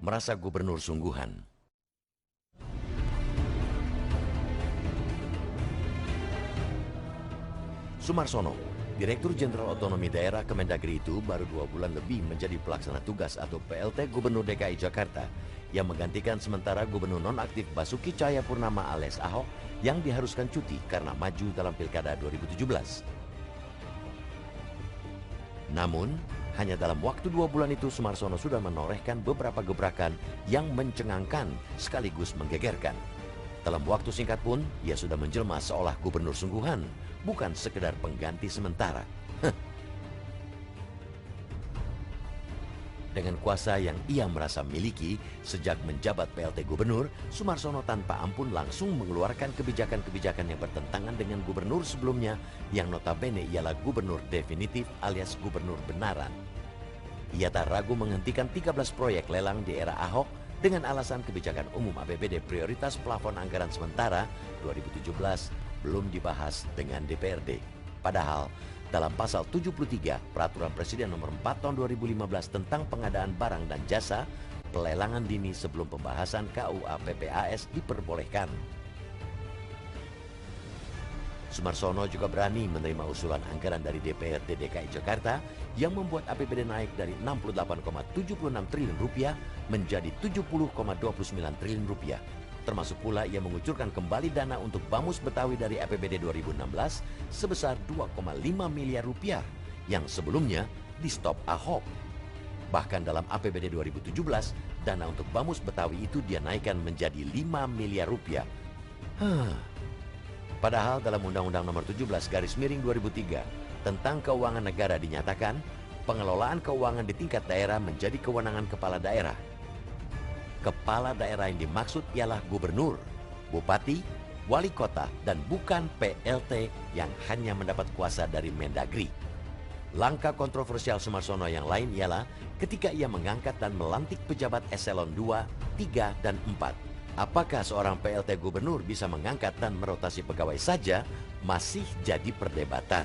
merasa gubernur sungguhan. Sumarsono, Direktur Jenderal Otonomi Daerah Kemendagri itu baru 2 bulan lebih menjadi pelaksana tugas atau PLT Gubernur DKI Jakarta yang menggantikan sementara Gubernur nonaktif Basuki Cahayapurnama alias Ahok yang diharuskan cuti karena maju dalam Pilkada 2017. Namun, hanya dalam waktu 2 bulan itu Sumarsono sudah menorehkan beberapa gebrakan yang mencengangkan sekaligus menggegerkan. Dalam waktu singkat pun, ia sudah menjelma seolah gubernur sungguhan, bukan sekedar pengganti sementara. Dengan kuasa yang ia merasa miliki sejak menjabat PLT Gubernur, Sumarsono tanpa ampun langsung mengeluarkan kebijakan-kebijakan yang bertentangan dengan gubernur sebelumnya yang notabene ialah gubernur definitif alias gubernur benaran. Ia tak ragu menghentikan 13 proyek lelang di era Ahok dengan alasan kebijakan umum APBD prioritas plafon anggaran sementara 2017 belum dibahas dengan DPRD. Padahal dalam pasal 73 Peraturan Presiden nomor 4 tahun 2015 tentang pengadaan barang dan jasa, pelelangan dini sebelum pembahasan KUA PPAS diperbolehkan. Sumarsono juga berani menerima usulan anggaran dari DPRD DKI Jakarta yang membuat APBD naik dari 68,76 triliun rupiah menjadi 70,29 triliun rupiah. Termasuk pula ia mengucurkan kembali dana untuk Bamus Betawi dari APBD 2016 sebesar 2,5 miliar rupiah yang sebelumnya di stop Ahok. Bahkan dalam APBD 2017, dana untuk Bamus Betawi itu dia naikkan menjadi 5 miliar rupiah. Padahal dalam Undang-Undang Nomor 17/2003 tentang Keuangan Negara dinyatakan pengelolaan keuangan di tingkat daerah menjadi kewenangan kepala daerah. Kepala daerah yang dimaksud ialah gubernur, bupati, wali kota, dan bukan PLT yang hanya mendapat kuasa dari Mendagri. Langkah kontroversial Sumarsono yang lain ialah ketika ia mengangkat dan melantik pejabat eselon 2, 3, dan 4. Apakah seorang PLT gubernur bisa mengangkat dan merotasi pegawai saja masih jadi perdebatan.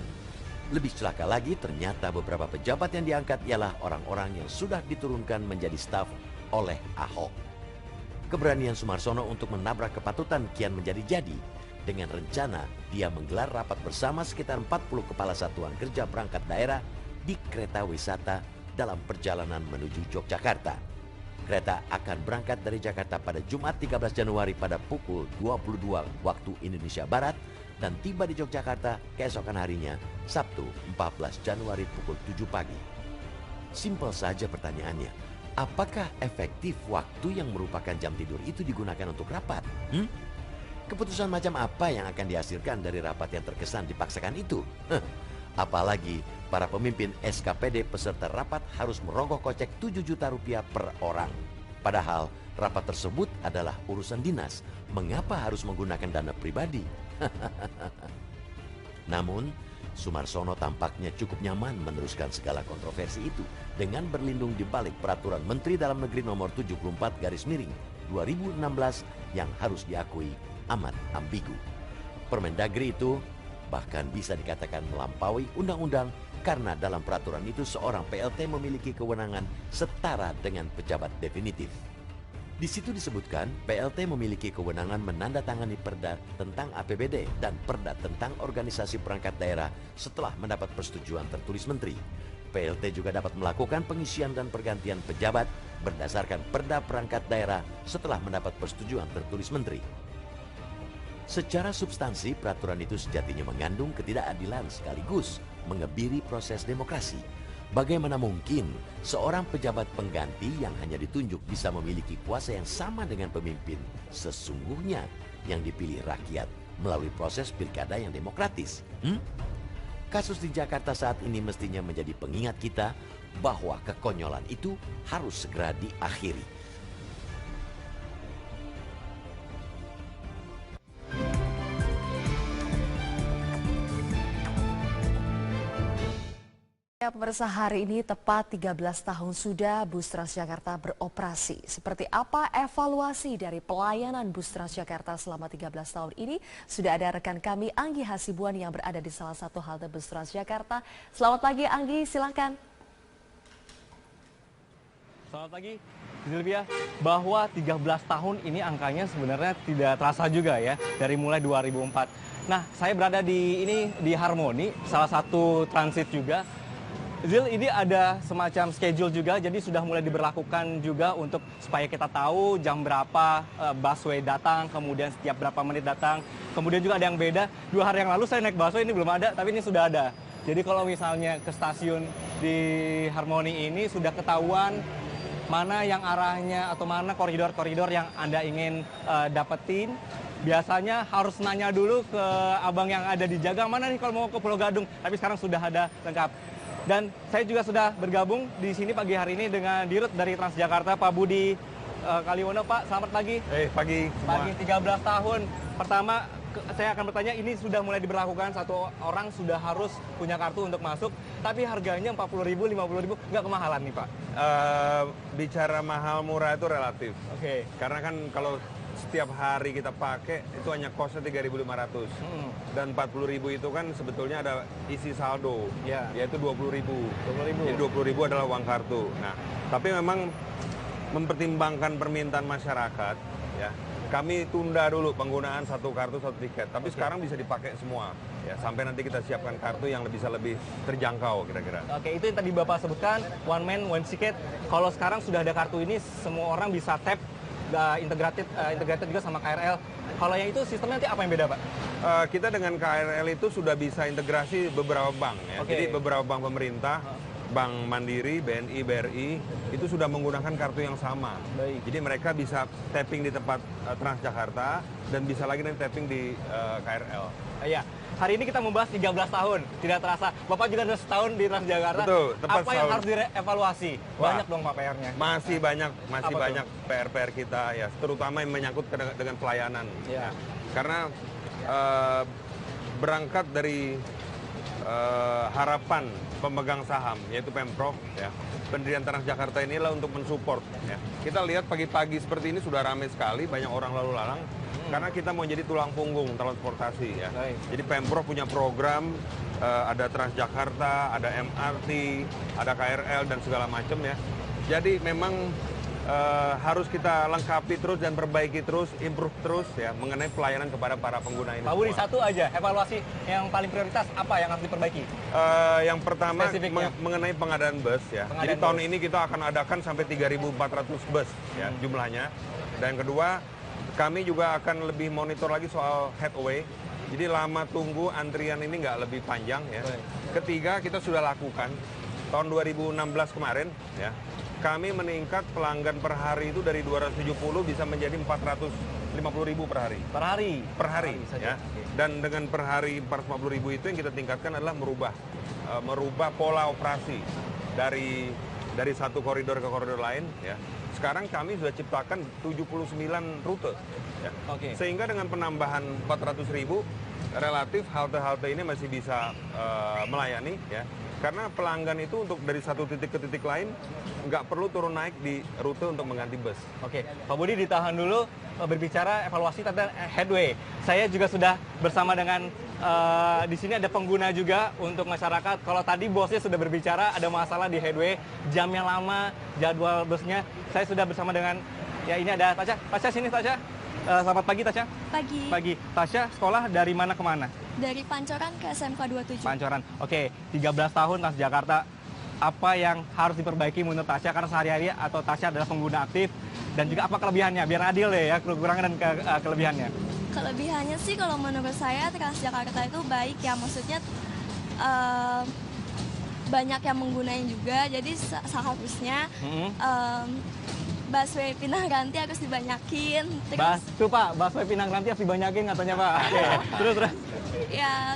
Lebih celaka lagi, ternyata beberapa pejabat yang diangkat ialah orang-orang yang sudah diturunkan menjadi staf oleh Ahok. Keberanian Sumarsono untuk menabrak kepatutan kian menjadi-jadi. Dengan rencana, dia menggelar rapat bersama sekitar 40 kepala satuan kerja perangkat daerah di kereta wisata dalam perjalanan menuju Yogyakarta. Kereta akan berangkat dari Jakarta pada Jumat 13 Januari pada pukul 22 waktu Indonesia Barat dan tiba di Yogyakarta keesokan harinya, Sabtu 14 Januari pukul 7 pagi. Simpel saja pertanyaannya, apakah efektif waktu yang merupakan jam tidur itu digunakan untuk rapat? Keputusan macam apa yang akan dihasilkan dari rapat yang terkesan dipaksakan itu? Apalagi para pemimpin SKPD peserta rapat harus merogoh kocek 7 juta rupiah per orang. Padahal rapat tersebut adalah urusan dinas. Mengapa harus menggunakan dana pribadi? Namun, Sumarsono tampaknya cukup nyaman meneruskan segala kontroversi itu dengan berlindung di balik peraturan Menteri Dalam Negeri nomor 74/2016 yang harus diakui amat ambigu. Permendagri itu bahkan bisa dikatakan melampaui undang-undang karena dalam peraturan itu seorang PLT memiliki kewenangan setara dengan pejabat definitif. Di situ disebutkan PLT memiliki kewenangan menandatangani perda tentang APBD dan perda tentang organisasi perangkat daerah setelah mendapat persetujuan tertulis menteri. PLT juga dapat melakukan pengisian dan pergantian pejabat berdasarkan perda perangkat daerah setelah mendapat persetujuan tertulis menteri. Secara substansi, peraturan itu sejatinya mengandung ketidakadilan sekaligus mengebiri proses demokrasi. Bagaimana mungkin seorang pejabat pengganti yang hanya ditunjuk bisa memiliki kuasa yang sama dengan pemimpin sesungguhnya yang dipilih rakyat melalui proses pilkada yang demokratis? Kasus di Jakarta saat ini mestinya menjadi pengingat kita bahwa kekonyolan itu harus segera diakhiri. Ya, pemirsa, hari ini tepat 13 tahun sudah Bus Transjakarta beroperasi. Seperti apa evaluasi dari pelayanan Bus Transjakarta selama 13 tahun ini? Sudah ada rekan kami Anggi Hasibuan yang berada di salah satu halte Bus Transjakarta. Selamat pagi Anggi, silakan. Selamat pagi. Silvia, bahwa 13 tahun ini angkanya sebenarnya tidak terasa juga ya, dari mulai 2004. Nah, saya berada di Harmoni, salah satu transit juga. Zil, ini ada semacam schedule juga, jadi sudah mulai diberlakukan juga untuk supaya kita tahu jam berapa busway datang, kemudian setiap berapa menit datang. Kemudian juga ada yang beda, 2 hari yang lalu saya naik busway, ini belum ada, tapi ini sudah ada. Jadi kalau misalnya ke stasiun di Harmoni ini sudah ketahuan mana yang arahnya atau mana koridor-koridor yang Anda ingin dapetin. Biasanya harus nanya dulu ke abang yang ada di Jagang, mana nih kalau mau ke Pulau Gadung, tapi sekarang sudah ada lengkap. Dan saya juga sudah bergabung di sini pagi hari ini dengan Dirut dari Transjakarta, Pak Budi Kaliwono. Pak, selamat pagi. Pagi semua. Pagi 13 tahun. Pertama, saya akan bertanya, ini sudah mulai diberlakukan, satu orang sudah harus punya kartu untuk masuk, tapi harganya 40.000, 50.000, nggak kemahalan nih Pak? Bicara mahal murah itu relatif. Oke. Karena kan kalau setiap hari kita pakai itu hanya kosnya 3.500. Dan 40.000 itu kan sebetulnya ada isi saldo, yaitu 20.000. 20.000. Jadi 20.000 adalah uang kartu. Nah, tapi memang mempertimbangkan permintaan masyarakat, ya, kami tunda dulu penggunaan satu kartu satu tiket. Tapi sekarang bisa dipakai semua, ya, sampai nanti kita siapkan kartu yang bisa lebih terjangkau kira-kira. Oke, itu yang tadi Bapak sebutkan, one man, one ticket. Kalau sekarang sudah ada kartu ini, semua orang bisa tap, integrated juga sama KRL. Kalau yang itu sistemnya nanti apa yang beda, Pak? Kita dengan KRL itu sudah bisa integrasi beberapa bank, ya. Oke. Jadi beberapa bank pemerintah, Bank Mandiri, BNI, BRI, itu sudah menggunakan kartu yang sama. Baik. Jadi mereka bisa tapping di tempat Transjakarta dan bisa lagi nanti tapping di KRL. Iya. Hari ini kita membahas 13 tahun, tidak terasa. Bapak juga sudah setahun di Transjakarta. Betul, tepat apa yang setahun. harus dievaluasi? Wah. Banyak dong Pak PR-nya. Masih banyak Apa banyak PR-PR kita, ya, terutama yang menyangkut dengan pelayanan. Iya. Karena berangkat dari harapan pemegang saham, yaitu Pemprov, ya, pendirian Transjakarta inilah untuk mensupport, ya. Kita lihat pagi-pagi seperti ini sudah ramai sekali, banyak orang lalu lalang, karena kita mau jadi tulang punggung transportasi, ya. Baik. Jadi Pemprov punya program, ada Transjakarta, ada MRT, ada KRL dan segala macam, ya. Jadi memang harus kita lengkapi terus dan perbaiki terus, improve terus, ya, mengenai pelayanan kepada para pengguna ini. Pak Budi, semua. satu aja, evaluasi yang paling prioritas apa yang harus diperbaiki? Yang pertama Spesifiknya. mengenai pengadaan bus, ya. Pengadaan Jadi tahun bus. ini kita akan adakan sampai 3.400 bus, ya, jumlahnya. Dan yang kedua, kami juga akan lebih monitor lagi soal headway. Jadi lama tunggu antrian ini nggak lebih panjang, ya. Baik. Ketiga, kita sudah lakukan tahun 2016 kemarin, ya. Kami meningkat pelanggan per hari itu dari 270 bisa menjadi 450.000 per hari. Per hari? Per hari, saja. ya. Oke. Dan dengan per hari 450.000 itu yang kita tingkatkan adalah merubah pola operasi dari satu koridor ke koridor lain, ya. Sekarang kami sudah ciptakan 79 rute, ya. Oke. Sehingga dengan penambahan 400.000 relatif halte-halte ini masih bisa melayani, ya. Karena pelanggan itu untuk dari satu titik ke titik lain nggak perlu turun naik di rute untuk mengganti bus. Oke, Pak Budi ditahan dulu berbicara evaluasi tentang headway. Saya juga sudah bersama dengan di sini ada pengguna juga untuk masyarakat. Kalau tadi bosnya sudah berbicara ada masalah di headway, jamnya lama, jadwal busnya. Saya sudah bersama dengan, ya ini ada Tasya. Tasya sini Tasya. Selamat pagi Tasya. Pagi. Pagi. Tasya sekolah dari mana ke mana? Dari Pancoran ke SMK 27. Pancoran. Oke, 13 tahun Transjakarta. Apa yang harus diperbaiki menurut Tasya? Karena sehari-hari atau Tasya adalah pengguna aktif. Dan juga apa kelebihannya? Biar adil ya, kekurangan dan kelebihannya. Kelebihannya sih kalau menurut saya Transjakarta itu baik ya. Maksudnya banyak yang menggunain juga. Jadi seharusnya busway Pinang Ranti harus dibanyakin. Terus Tuh Pak, busway Pinang Ranti harus dibanyakin katanya Pak. Oke, terus. ya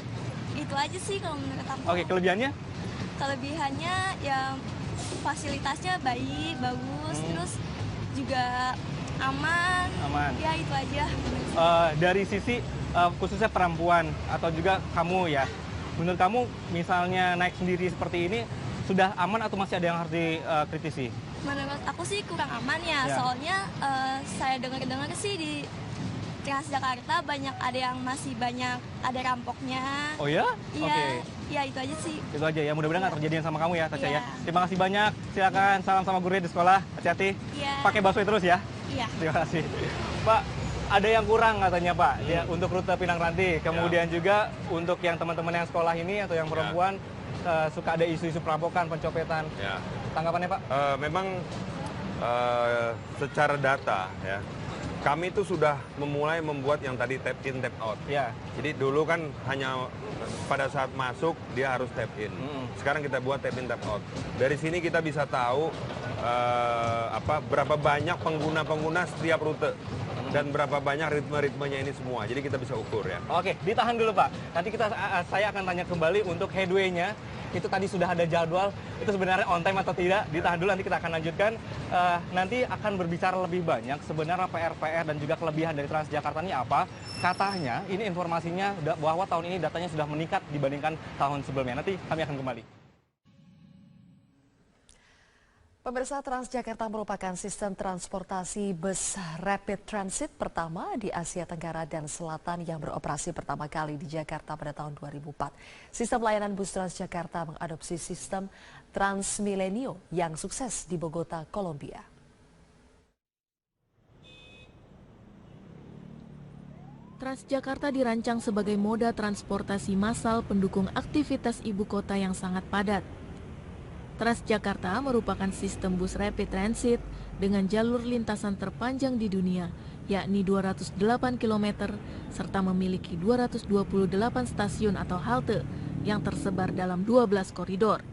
itu aja sih kalau menurut aku. Oke, kelebihannya? Kelebihannya ya fasilitasnya baik, bagus, terus juga aman. Aman. Ya itu aja. Dari sisi khususnya perempuan atau juga kamu ya, menurut kamu misalnya naik sendiri seperti ini sudah aman atau masih ada yang harus dikritisi? Menurut aku sih kurang aman ya, Ya. soalnya saya dengar-dengar sih di Transjakarta ada yang masih banyak ada rampoknya. Oh ya? Iya, Oke. iya itu aja sih. Itu aja ya, mudah-mudahan nggak terjadian sama kamu ya, Tasya ya. Iya. Terima kasih banyak, silakan salam sama gurunya di sekolah, hati-hati. Iya. Pakai busway terus ya. Iya. Terima kasih. Pak, ada yang kurang katanya Pak, ya, untuk rute Pinang Ranti. Kemudian juga untuk yang teman-teman yang sekolah ini atau yang perempuan suka ada isu-isu perampokan, pencopetan. Ya. Tanggapannya Pak? Memang secara data ya, kami itu sudah memulai membuat yang tadi tap in tap out. Ya. Jadi dulu kan hanya pada saat masuk dia harus tap in. Sekarang kita buat tap in tap out. Dari sini kita bisa tahu berapa banyak pengguna-pengguna setiap rute dan berapa banyak ritme-ritmenya ini semua. Jadi kita bisa ukur ya. Oke, ditahan dulu Pak. Nanti saya akan tanya kembali untuk headway-nya. Itu tadi sudah ada jadwal, itu sebenarnya on time atau tidak, ditahan dulu, nanti kita akan lanjutkan. Nanti akan berbicara lebih banyak sebenarnya PR-PR dan juga kelebihan dari Transjakarta ini apa. Katanya, ini informasinya bahwa tahun ini datanya sudah meningkat dibandingkan tahun sebelumnya. Nanti kami akan kembali. Pemirsa, Transjakarta merupakan sistem transportasi bus rapid transit pertama di Asia Tenggara dan Selatan yang beroperasi pertama kali di Jakarta pada tahun 2004. Sistem layanan bus Transjakarta mengadopsi sistem Transmilenio yang sukses di Bogota, Kolombia. Transjakarta dirancang sebagai moda transportasi massal pendukung aktivitas ibu kota yang sangat padat. Transjakarta merupakan sistem bus rapid transit dengan jalur lintasan terpanjang di dunia, yakni 208 km, serta memiliki 228 stasiun atau halte yang tersebar dalam 12 koridor.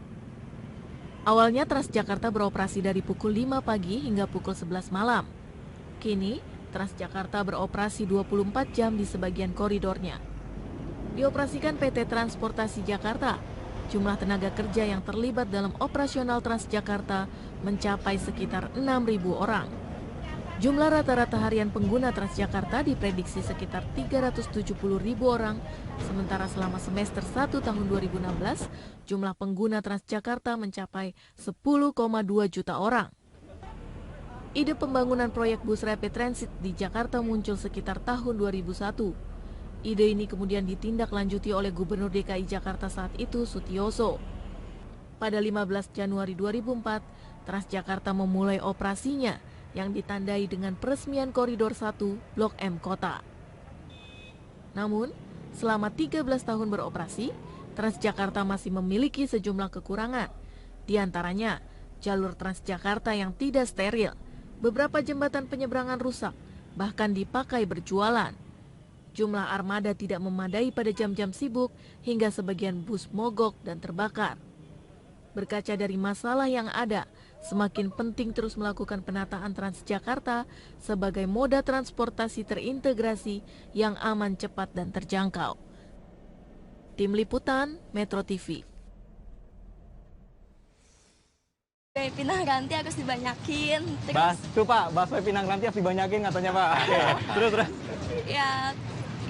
Awalnya Transjakarta beroperasi dari pukul 5 pagi hingga pukul 11 malam. Kini, Transjakarta beroperasi 24 jam di sebagian koridornya. Dioperasikan PT Transportasi Jakarta. Jumlah tenaga kerja yang terlibat dalam operasional Transjakarta mencapai sekitar 6.000 orang. Jumlah rata-rata harian pengguna Transjakarta diprediksi sekitar 370.000 orang, sementara selama semester 1 tahun 2016, jumlah pengguna Transjakarta mencapai 10,2 juta orang. Ide pembangunan proyek bus rapid transit di Jakarta muncul sekitar tahun 2001. Ide ini kemudian ditindaklanjuti oleh Gubernur DKI Jakarta saat itu, Sutioso. Pada 15 Januari 2004, Transjakarta memulai operasinya yang ditandai dengan peresmian Koridor 1 Blok M Kota. Namun, selama 13 tahun beroperasi, Transjakarta masih memiliki sejumlah kekurangan. Di antaranya, jalur Transjakarta yang tidak steril, beberapa jembatan penyeberangan rusak, bahkan dipakai berjualan. Jumlah armada tidak memadai pada jam-jam sibuk hingga sebagian bus mogok dan terbakar. Berkaca dari masalah yang ada, semakin penting terus melakukan penataan Transjakarta sebagai moda transportasi terintegrasi yang aman, cepat, dan terjangkau. Tim Liputan, Metro TV. Pinang Ranti harus dibanyakin. Tuh Pak, busway Pinang Ranti harus dibanyakin katanya Pak. Terus. Ya,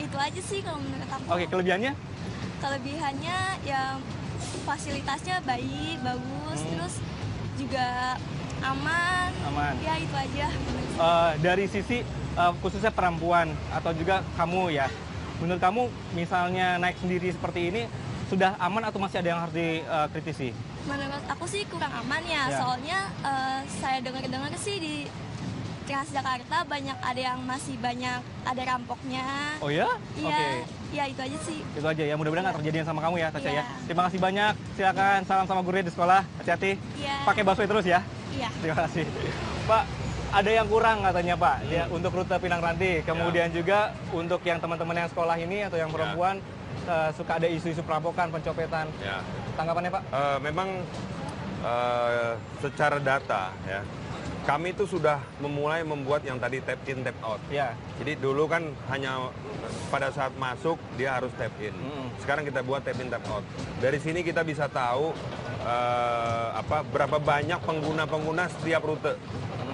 itu aja sih kalau menurut aku. Oke, kelebihannya? Kelebihannya ya fasilitasnya baik, bagus, terus juga aman. Ya itu aja. Dari sisi khususnya perempuan atau juga kamu ya, menurut kamu misalnya naik sendiri seperti ini sudah aman atau masih ada yang harus dikritisi? Menurut aku sih kurang aman ya. Soalnya saya dengar-dengar sih di Transjakarta ada yang masih banyak ada rampoknya. Oh ya? Iya. Oke. Ya itu aja sih. Itu aja ya, mudah-mudahan nggak terjadian sama kamu ya, Tasya ya. Iya. Terima kasih banyak, silakan salam sama gurunya di sekolah, hati-hati. Iya. Pakai busway terus ya. Iya. Terima kasih. Pak, ada yang kurang katanya Pak, ya, untuk rute Pinang Ranti. Kemudian juga untuk yang teman-teman yang sekolah ini atau yang perempuan suka ada isu-isu perampokan, pencopetan. Ya. Tanggapannya Pak? Memang secara data ya, kami itu sudah memulai membuat yang tadi tap in tap out. Ya. Jadi dulu kan hanya pada saat masuk dia harus tap in. Sekarang kita buat tap in tap out. Dari sini kita bisa tahu berapa banyak pengguna-pengguna setiap rute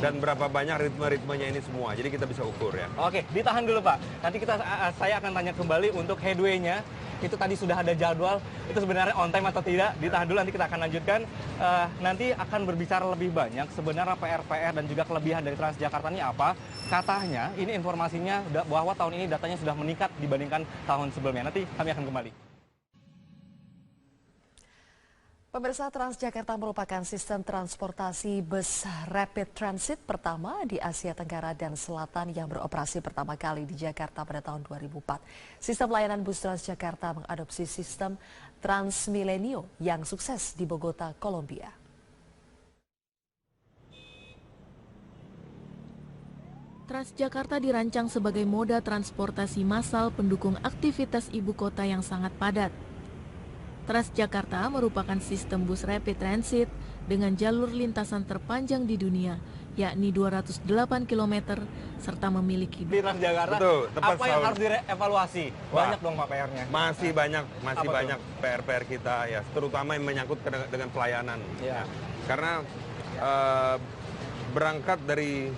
dan berapa banyak ritme-ritmenya ini semua. Jadi kita bisa ukur ya. Oke, ditahan dulu Pak. Nanti saya akan tanya kembali untuk headway-nya. itu tadi sudah ada jadwal, itu sebenarnya on time atau tidak, ditahan dulu, nanti kita akan lanjutkan. Nanti akan berbicara lebih banyak sebenarnya PR-PR dan juga kelebihan dari Transjakarta ini apa. Katanya, ini informasinya bahwa tahun ini datanya sudah meningkat dibandingkan tahun sebelumnya. Nanti kami akan kembali. Pemirsa, Transjakarta merupakan sistem transportasi bus rapid transit pertama di Asia Tenggara dan Selatan yang beroperasi pertama kali di Jakarta pada tahun 2004. Sistem layanan bus Transjakarta mengadopsi sistem Transmilenio yang sukses di Bogota, Kolombia. Transjakarta dirancang sebagai moda transportasi massal pendukung aktivitas ibu kota yang sangat padat. Transjakarta merupakan sistem bus rapid transit dengan jalur lintasan terpanjang di dunia, yakni 208 km, serta memiliki... Di Transjakarta, betul, apa yang harus dievaluasi? Banyak dong Pak PR-nya. Masih banyak PR-PR kita, ya, terutama yang menyangkut dengan pelayanan. Ya. Karena berangkat dari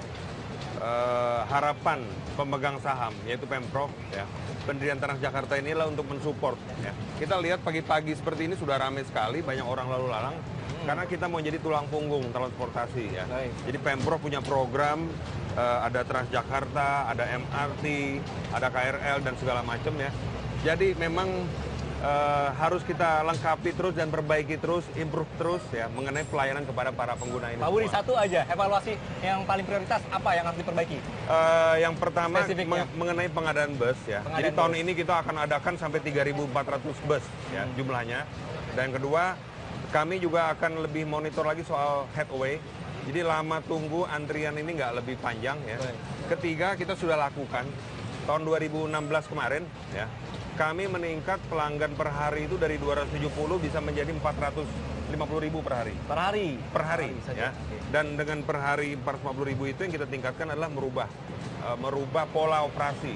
harapan pemegang saham, yaitu Pemprov, ya. Pendirian Transjakarta inilah untuk mensupport. Ya. Kita lihat pagi-pagi seperti ini sudah ramai sekali, banyak orang lalu lalang, karena kita mau jadi tulang punggung transportasi. Ya. Jadi Pemprov punya program, ada Transjakarta, ada MRT, ada KRL dan segala macam ya. Jadi memang harus kita lengkapi terus dan perbaiki terus, improve terus ya mengenai pelayanan kepada para pengguna ini. Pak Budi, satu aja, evaluasi yang paling prioritas apa yang harus diperbaiki? Yang pertama mengenai pengadaan bus ya. Jadi tahun ini kita akan adakan sampai 3.400 bus ya jumlahnya. Dan yang kedua, kami juga akan lebih monitor lagi soal headway. Jadi lama tunggu antrian ini nggak lebih panjang ya. Ketiga, kita sudah lakukan tahun 2016 kemarin ya. Kami meningkat pelanggan per hari itu dari 270 bisa menjadi 450.000 per hari. Per hari? Per hari, ya. Dan dengan per hari 450.000 itu yang kita tingkatkan adalah merubah pola operasi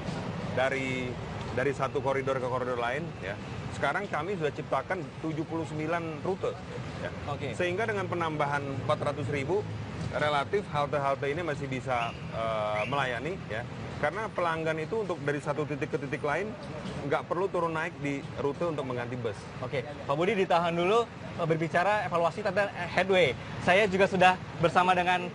dari satu koridor ke koridor lain, ya. Sekarang kami sudah ciptakan 79 rute, ya. Sehingga dengan penambahan 400.000 relatif halte-halte ini masih bisa melayani, ya. Karena pelanggan itu untuk dari satu titik ke titik lain nggak perlu turun naik di rute untuk mengganti bus. Oke, Pak Budi ditahan dulu berbicara evaluasi tentang headway. Saya juga sudah bersama dengan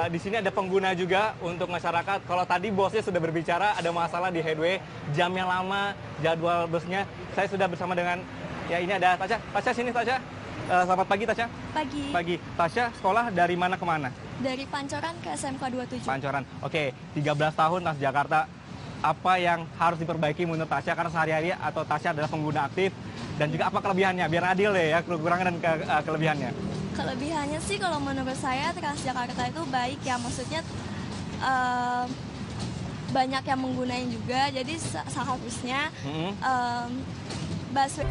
di sini ada pengguna juga untuk masyarakat. Kalau tadi bosnya sudah berbicara ada masalah di headway, jamnya lama, jadwal busnya. Saya sudah bersama dengan ya ini ada Tasya. Tasya sini Tasya. Selamat pagi Tasya. Pagi. Pagi. Tasya sekolah dari mana ke mana? Dari Pancoran ke SMK 27. Pancoran. Oke, 13 tahun Transjakarta. Apa yang harus diperbaiki menurut Tasya? Karena sehari-hari atau Tasya adalah pengguna aktif. Dan juga apa kelebihannya? Biar adil deh ya, kekurangan dan kelebihannya. Kelebihannya sih kalau menurut saya Transjakarta itu baik ya. Maksudnya banyak yang menggunakan juga. Jadi seharusnya busway...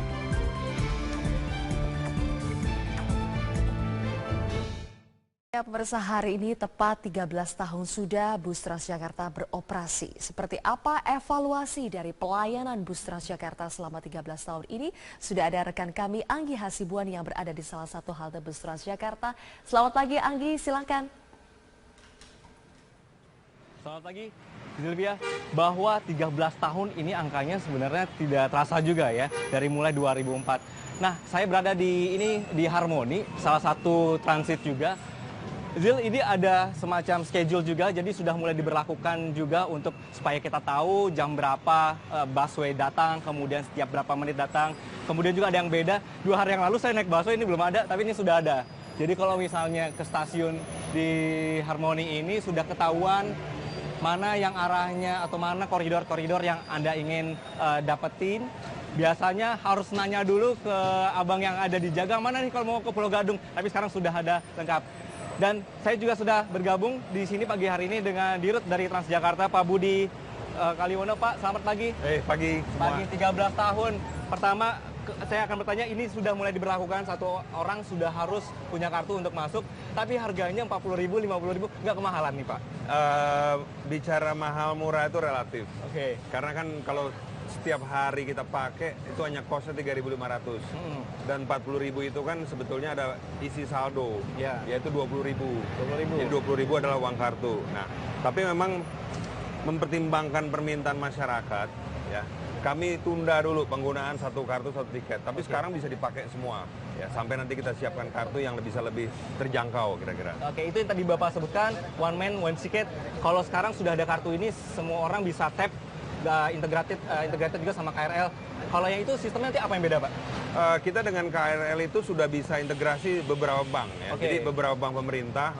Ya, pemirsa, hari ini tepat 13 tahun sudah bus Transjakarta beroperasi. Seperti apa evaluasi dari pelayanan bus Transjakarta selama 13 tahun ini? Sudah ada rekan kami Anggi Hasibuan yang berada di salah satu halte bus Transjakarta. Selamat pagi Anggi, silakan. Selamat pagi, Silvia. Bahwa 13 tahun ini angkanya sebenarnya tidak terasa juga ya, dari mulai 2004. Nah, saya berada di Harmoni, salah satu transit juga. Zil, ini ada semacam schedule juga, jadi sudah mulai diberlakukan juga untuk supaya kita tahu jam berapa busway datang, kemudian setiap berapa menit datang. Kemudian juga ada yang beda, 2 hari yang lalu saya naik busway, ini belum ada, tapi ini sudah ada. Jadi kalau misalnya ke stasiun di Harmoni ini sudah ketahuan mana yang arahnya atau mana koridor-koridor yang Anda ingin dapetin. Biasanya harus nanya dulu ke abang yang ada di Jagang, mana nih kalau mau ke Pulau Gadung, tapi sekarang sudah ada lengkap. Dan saya juga sudah bergabung di sini pagi hari ini dengan Dirut dari Transjakarta, Pak Budi Kaliwono. Pak, selamat pagi. Pagi semua. Pagi 13 tahun. Pertama, saya akan bertanya, ini sudah mulai diberlakukan, satu orang sudah harus punya kartu untuk masuk, tapi harganya 40.000, 50.000, nggak kemahalan nih Pak? Bicara mahal murah itu relatif. Oke. Karena kan kalau setiap hari kita pakai itu hanya kosnya 3.500 dan 40.000 itu kan sebetulnya ada isi saldo, yaitu 20.000. Jadi 20.000 adalah uang kartu. Nah, tapi memang mempertimbangkan permintaan masyarakat, ya kami tunda dulu penggunaan satu kartu satu tiket. Tapi sekarang bisa dipakai semua. Ya, sampai nanti kita siapkan kartu yang bisa lebih terjangkau kira-kira. Oke, itu yang tadi Bapak sebutkan, one man, one ticket. Kalau sekarang sudah ada kartu ini, semua orang bisa tap, integrated juga sama KRL. Kalau yang itu sistemnya nanti apa yang beda, Pak? Kita dengan KRL itu sudah bisa integrasi beberapa bank. Ya. Jadi beberapa bank pemerintah,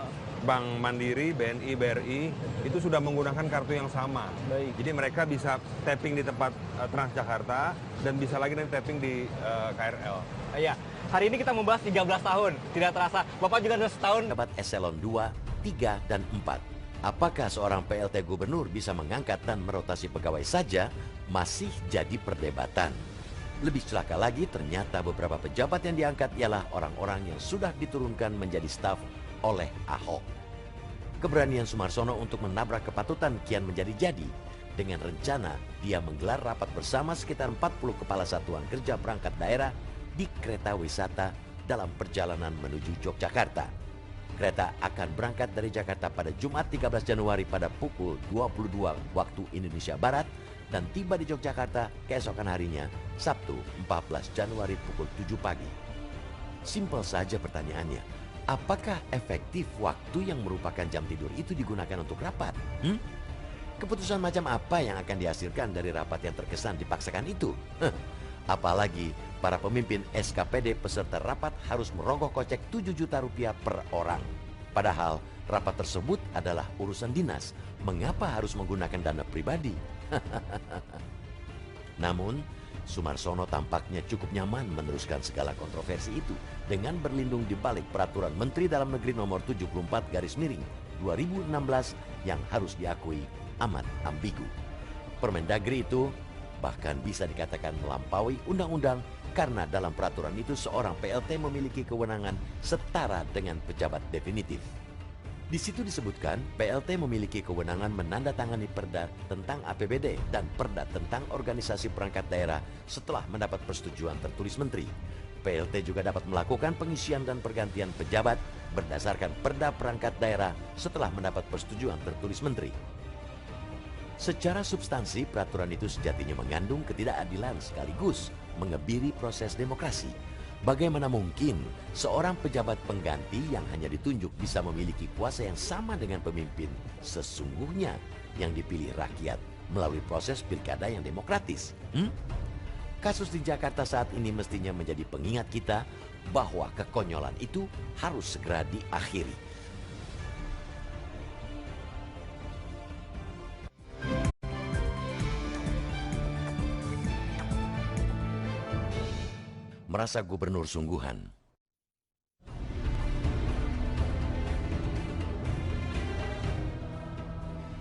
Bank Mandiri, BNI, BRI, itu sudah menggunakan kartu yang sama. Baik. Jadi mereka bisa tapping di tempat Transjakarta dan bisa lagi nanti tapping di KRL. Iya, hari ini kita membahas 13 tahun, tidak terasa. Bapak juga sudah setahun. Pejabat eselon 2, 3, dan 4. Apakah seorang PLT gubernur bisa mengangkat dan merotasi pegawai saja masih jadi perdebatan. Lebih celaka lagi, ternyata beberapa pejabat yang diangkat ialah orang-orang yang sudah diturunkan menjadi staf oleh Ahok. Keberanian Sumarsono untuk menabrak kepatutan kian menjadi-jadi. Dengan rencana, dia menggelar rapat bersama sekitar 40 kepala satuan kerja perangkat daerah di kereta wisata dalam perjalanan menuju Yogyakarta. Kereta akan berangkat dari Jakarta pada Jumat 13 Januari pada pukul 22 waktu Indonesia Barat dan tiba di Yogyakarta keesokan harinya, Sabtu 14 Januari pukul 7 pagi. Simpel saja pertanyaannya, apakah efektif waktu yang merupakan jam tidur itu digunakan untuk rapat? Keputusan macam apa yang akan dihasilkan dari rapat yang terkesan dipaksakan itu? Apalagi para pemimpin SKPD peserta rapat harus merogoh kocek 7 juta rupiah per orang. Padahal rapat tersebut adalah urusan dinas. Mengapa harus menggunakan dana pribadi? Namun, Sumarsono tampaknya cukup nyaman meneruskan segala kontroversi itu dengan berlindung di balik peraturan Menteri Dalam Negeri nomor 74 garis miring 2016 yang harus diakui amat ambigu. Permendagri itu bahkan bisa dikatakan melampaui undang-undang karena dalam peraturan itu seorang PLT memiliki kewenangan setara dengan pejabat definitif. Di situ disebutkan PLT memiliki kewenangan menandatangani perda tentang APBD dan perda tentang organisasi perangkat daerah setelah mendapat persetujuan tertulis menteri. PLT juga dapat melakukan pengisian dan pergantian pejabat berdasarkan perda perangkat daerah setelah mendapat persetujuan tertulis menteri. Secara substansi, peraturan itu sejatinya mengandung ketidakadilan sekaligus mengebiri proses demokrasi. Bagaimana mungkin seorang pejabat pengganti yang hanya ditunjuk bisa memiliki kuasa yang sama dengan pemimpin sesungguhnya yang dipilih rakyat melalui proses pilkada yang demokratis? Kasus di Jakarta saat ini mestinya menjadi pengingat kita bahwa kekonyolan itu harus segera diakhiri. Merasa gubernur sungguhan.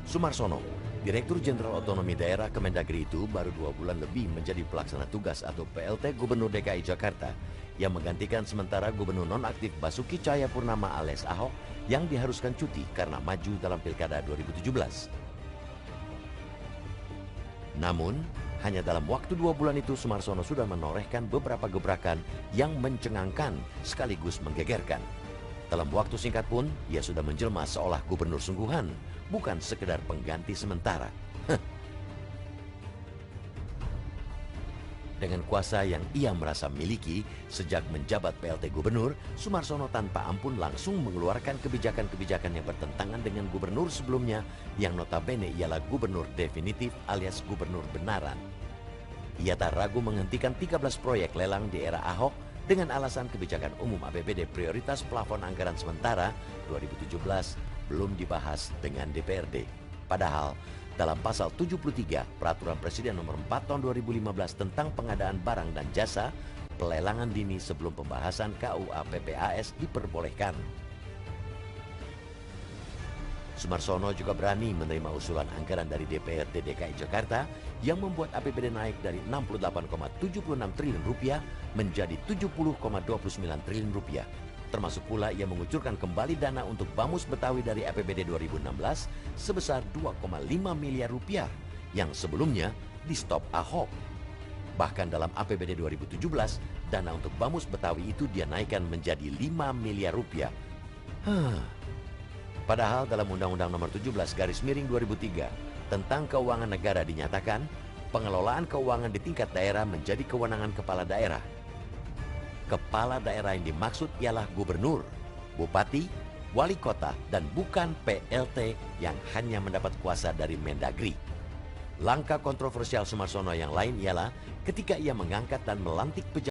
Sumarsono, Direktur Jenderal Otonomi Daerah Kemendagri itu baru 2 bulan lebih menjadi pelaksana tugas atau PLT Gubernur DKI Jakarta yang menggantikan sementara Gubernur nonaktif Basuki Cahayapurnama alias Ahok yang diharuskan cuti karena maju dalam Pilkada 2017. Namun, hanya dalam waktu 2 bulan itu Sumarsono sudah menorehkan beberapa gebrakan yang mencengangkan sekaligus menggegerkan. Dalam waktu singkat pun, ia sudah menjelma seolah gubernur sungguhan, bukan sekedar pengganti sementara. Dengan kuasa yang ia merasa miliki sejak menjabat PLT Gubernur, Sumarsono tanpa ampun langsung mengeluarkan kebijakan-kebijakan yang bertentangan dengan gubernur sebelumnya yang notabene ialah gubernur definitif alias gubernur benaran. Ia tak ragu menghentikan 13 proyek lelang di era Ahok dengan alasan kebijakan umum APBD prioritas plafon anggaran sementara 2017 belum dibahas dengan DPRD. Padahal dalam pasal 73 Peraturan Presiden nomor 4 tahun 2015 tentang pengadaan barang dan jasa, pelelangan dini sebelum pembahasan KUA PPAS diperbolehkan. Sumarsono juga berani menerima usulan anggaran dari DPRD DKI Jakarta yang membuat APBD naik dari 68,76 triliun rupiah menjadi 70,29 triliun rupiah. Termasuk pula ia mengucurkan kembali dana untuk Bamus Betawi dari APBD 2016 sebesar 2,5 miliar rupiah yang sebelumnya di stop Ahok. Bahkan dalam APBD 2017, dana untuk Bamus Betawi itu dia naikkan menjadi 5 miliar rupiah. Padahal dalam Undang-Undang nomor 17 garis miring 2003 tentang keuangan negara dinyatakan pengelolaan keuangan di tingkat daerah menjadi kewenangan kepala daerah. Kepala daerah yang dimaksud ialah gubernur, bupati, wali kota, dan bukan PLT yang hanya mendapat kuasa dari Mendagri. Langkah kontroversial Sumarsono yang lain ialah ketika ia mengangkat dan melantik pejabat